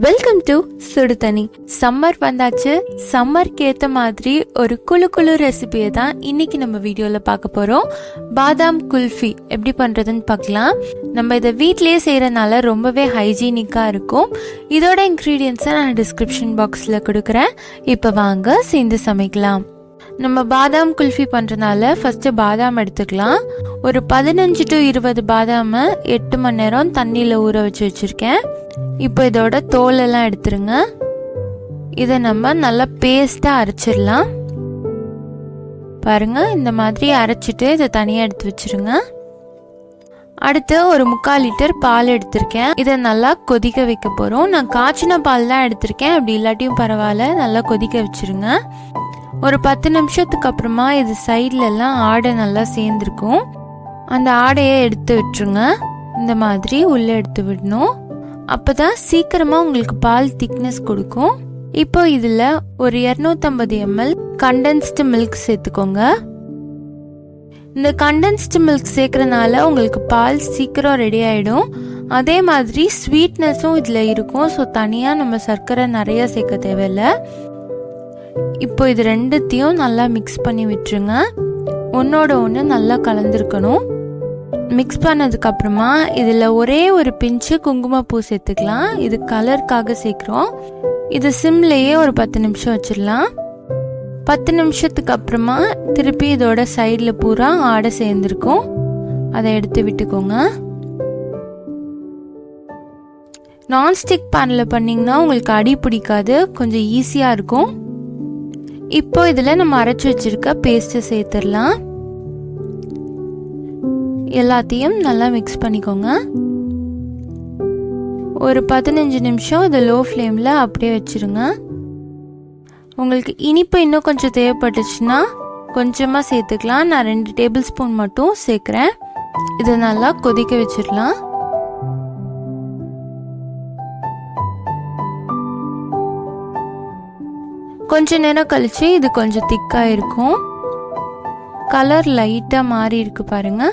Welcome to சுடுதண்ணி. Summer வந்தாச்சு. சம்மருக்கு ஏற்ற மாதிரி ஒரு குழு குழு ரெசிபியை தான் இன்னைக்கு நம்ம வீடியோவில் பார்க்க போகிறோம். பாதாம் குல்ஃபி எப்படி பண்ணுறதுன்னு பார்க்கலாம். நம்ம இதை வீட்டிலேயே செய்கிறனால ரொம்பவே ஹைஜீனிக்காக இருக்கும். இதோட இன்க்ரீடியன்ஸை நான் டிஸ்கிரிப்ஷன் பாக்ஸில் கொடுக்குறேன். இப்போ வாங்க சேர்ந்து சமைக்கலாம். நம்ம பாதாம் குல்ஃபி பண்ணுறதுனால ஃபஸ்ட்டு பாதாம் எடுத்துக்கலாம். ஒரு 15 to 20 பாதாமை 8 மணி நேரம் தண்ணியில் ஊற வச்சு வச்சுருக்கேன். இப்போ இதோட தோலெல்லாம் எடுத்துருங்க. இதை நம்ம நல்லா பேஸ்ட்டாக அரைச்சிடலாம். பாருங்க, இந்த மாதிரி அரைச்சிட்டு இதை தனியாக எடுத்து வச்சிருங்க. அடுத்து ஒரு 3/4 லிட்டர் பால் எடுத்திருக்கேன். இதை நல்லா கொதிக்க வைக்க போகிறோம். நான் காய்ச்சின பால் தான் எடுத்திருக்கேன். அப்படி இல்லாட்டியும் பரவாயில்ல, நல்லா கொதிக்க வச்சிருங்க. ஒரு 10 நிமிஷத்துக்கு அப்புறமா இது சைட்ல எல்லாம் ஆடை நல்லா சேர்ந்துருக்கும். அந்த ஆடையை எடுத்து விட்டுருங்க. இந்த மாதிரி உள்ளே எடுத்து விடணும். அப்போதான் சீக்கிரமா உங்களுக்கு பால் திக்னஸ் கொடுக்கும். இப்போ இதில் ஒரு 250 ml கண்டென்ஸ்டு மில்க் சேர்த்துக்கோங்க. இந்த கண்டென்ஸ்டு மில்க் சேர்க்கறனால உங்களுக்கு பால் சீக்கிரம் ரெடி ஆகிடும். அதே மாதிரி ஸ்வீட்னஸும் இதில் இருக்கும். ஸோ தனியாக நம்ம சர்க்கரை நிறைய சேர்க்க தேவையில்லை. இப்போ இது ரெண்டுத்தையும் நல்லா மிக்ஸ் பண்ணி விட்டுருங்க. ஒன்னோட ஒன்று நல்லா கலந்துருக்கணும். மிக்ஸ் பண்ணதுக்கு அப்புறமா இதில் ஒரே ஒரு பிஞ்சு குங்குமப்பூ சேர்த்துக்கலாம். இது கலருக்காக சேர்க்குறோம். இது சிம்லேயே ஒரு 10 நிமிஷம் வச்சிடலாம். 10 நிமிஷத்துக்கு அப்புறமா திருப்பி இதோட சைடில் பூரா ஆடை சேர்ந்துருக்கும். அதை எடுத்து விட்டுக்கோங்க. நான்ஸ்டிக் பேனில் பண்ணிங்கன்னா உங்களுக்கு அடி பிடிக்காது, கொஞ்சம் ஈஸியாக இருக்கும். இப்போ இதில் நம்ம அரைச்சி வச்சிருக்க பேஸ்ட்டை சேர்த்துடலாம். எல்லாத்தையும் நல்லா மிக்ஸ் பண்ணிக்கோங்க. ஒரு 15 நிமிஷம் இதை லோ ஃப்ளேமில் அப்படியே வச்சுருங்க. உங்களுக்கு இனிப்பு இன்னும் கொஞ்சம் தேவைப்பட்டுச்சுன்னா கொஞ்சமாக சேர்த்துக்கலாம். நான் 2 டேபிள் ஸ்பூன் மட்டும் சேர்க்குறேன். இதை நல்லா கொதிக்க வச்சிடலாம். கொஞ்ச நேரம் கழிச்சு இது கொஞ்சம் திக்காக இருக்கும். கலர் லைட்டாக மாறி இருக்கு பாருங்க.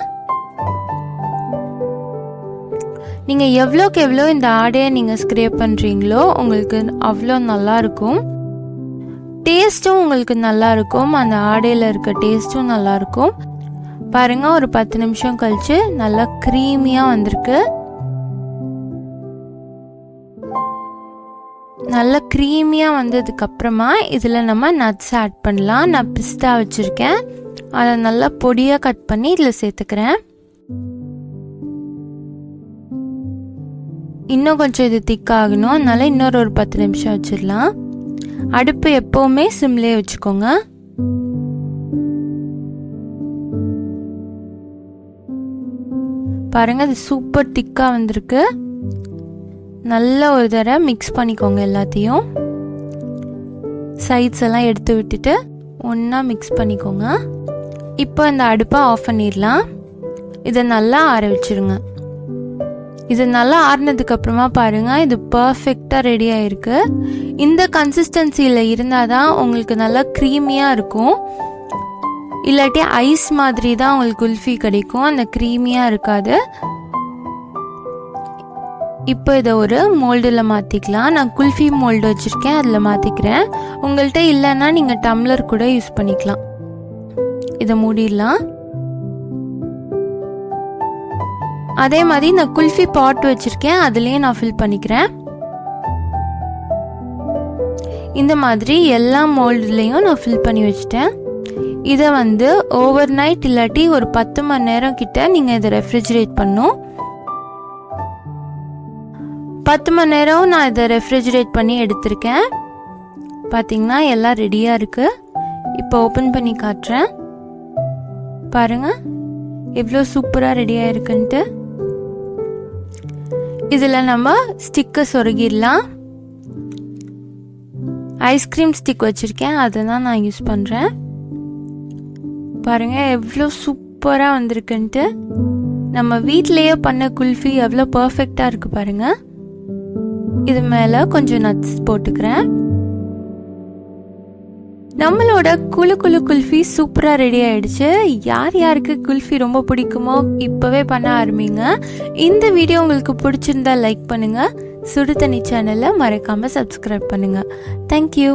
நீங்கள் எவ்வளோக்கு எவ்வளோ இந்த ஆடையை நீங்கள் ஸ்க்ரேப் பண்ணுறீங்களோ உங்களுக்கு அவ்வளோ நல்லா இருக்கும். டேஸ்ட்டும் உங்களுக்கு நல்லா இருக்கும். அந்த ஆடையில் இருக்க டேஸ்ட்டும் நல்லா இருக்கும். பாருங்க, ஒரு 10 நிமிஷம் கழிச்சு நல்லா க்ரீமியாக வந்திருக்கு. நல்லா க்ரீமியாக வந்ததுக்கு அப்புறமா இதில் நம்ம நட்ஸ் ஆட் பண்ணலாம். நான் பிஸ்தா வச்சுருக்கேன். அதை நல்லா பொடியாக கட் பண்ணி இதில் சேர்த்துக்கிறேன். இன்னும் கொஞ்சம் இது திக்காகணும். அதனால இன்னொரு ஒரு 10 நிமிஷம் வச்சிடலாம். அடுப்பு எப்போவுமே சிம்லேயே வச்சுக்கோங்க. பாருங்க, இது சூப்பர் திக்காக வந்திருக்கு. நல்லா ஒரு தடவை மிக்ஸ் பண்ணிக்கோங்க. எல்லாத்தையும் சைட்ஸ் எல்லாம் எடுத்து விட்டுட்டு ஒன்றா மிக்ஸ் பண்ணிக்கோங்க. இப்போ இந்த அடுப்பை ஆஃப் பண்ணிடலாம். இதை நல்லா ஆற வச்சிருங்க. இது நல்லா ஆறினதுக்கு அப்புறமா பாருங்க, இது பர்ஃபெக்டாக ரெடி ஆயிருக்கு. இந்த கன்சிஸ்டன்சியில் இருந்தால் தான் உங்களுக்கு நல்லா க்ரீமியாக இருக்கும். இல்லாட்டி ஐஸ் மாதிரி தான் உங்களுக்கு குல்ஃபி கிடைக்கும். அந்த க்ரீமியாக இருக்காது. இப்போ இதை ஒரு மோல்டில் மாற்றிக்கலாம். நான் குல்ஃபி மோல்டு வச்சுருக்கேன், அதில் மாற்றிக்கிறேன். உங்கள்கிட்ட இல்லைன்னா நீங்கள் டம்ளர் கூட யூஸ் பண்ணிக்கலாம். இதை மூடிடலாம். அதே மாதிரி நான் குல்ஃபி பாட் வச்சுருக்கேன், அதுலேயே நான் ஃபில் பண்ணிக்கிறேன். இந்த மாதிரி எல்லா மோல்டுலேயும் நான் ஃபில் பண்ணி வச்சுட்டேன். இதை ஓவர் நைட் இல்லாட்டி ஒரு 10 மணி நேரம் கிட்ட நீங்கள் இதை ரெஃப்ரிஜரேட் பண்ணும். 10 மணி நேரம் நான் இதை ரெஃப்ரிஜரேட் பண்ணி எடுத்திருக்கேன். பார்த்தீங்கன்னா எல்லாம் ரெடியாக இருக்குது. இப்போ ஓப்பன் பண்ணி காட்டுறேன். பாருங்கள் எவ்வளோ சூப்பராக ரெடியாக இருக்குன்ட்டு. இதில் நம்ம ஸ்டிக்கை சொருகிடலாம். ஐஸ்கிரீம் ஸ்டிக் வச்சுருக்கேன், அதை தான் நான் யூஸ் பண்ணுறேன். பாருங்கள் எவ்வளோ சூப்பராக வந்திருக்குன்ட்டு. நம்ம வீட்டிலேயே பண்ண குல்ஃபி எவ்வளோ பர்ஃபெக்டாக இருக்குது பாருங்கள். இது மேலே கொஞ்சம் நட்ஸ் போட்டுக்கிறேன். நம்மளோட குழு குல்ஃபி சூப்பராக ரெடி ஆயிடுச்சு. யார் யாருக்கு குல்ஃபி ரொம்ப பிடிக்குமோ இப்போவே பண்ண ஆரம்பிங்க. இந்த வீடியோ உங்களுக்கு பிடிச்சிருந்தா லைக் பண்ணுங்கள். சுடு தண்ணி சேனலை மறக்காமல் சப்ஸ்கிரைப் பண்ணுங்கள். தேங்க்யூ.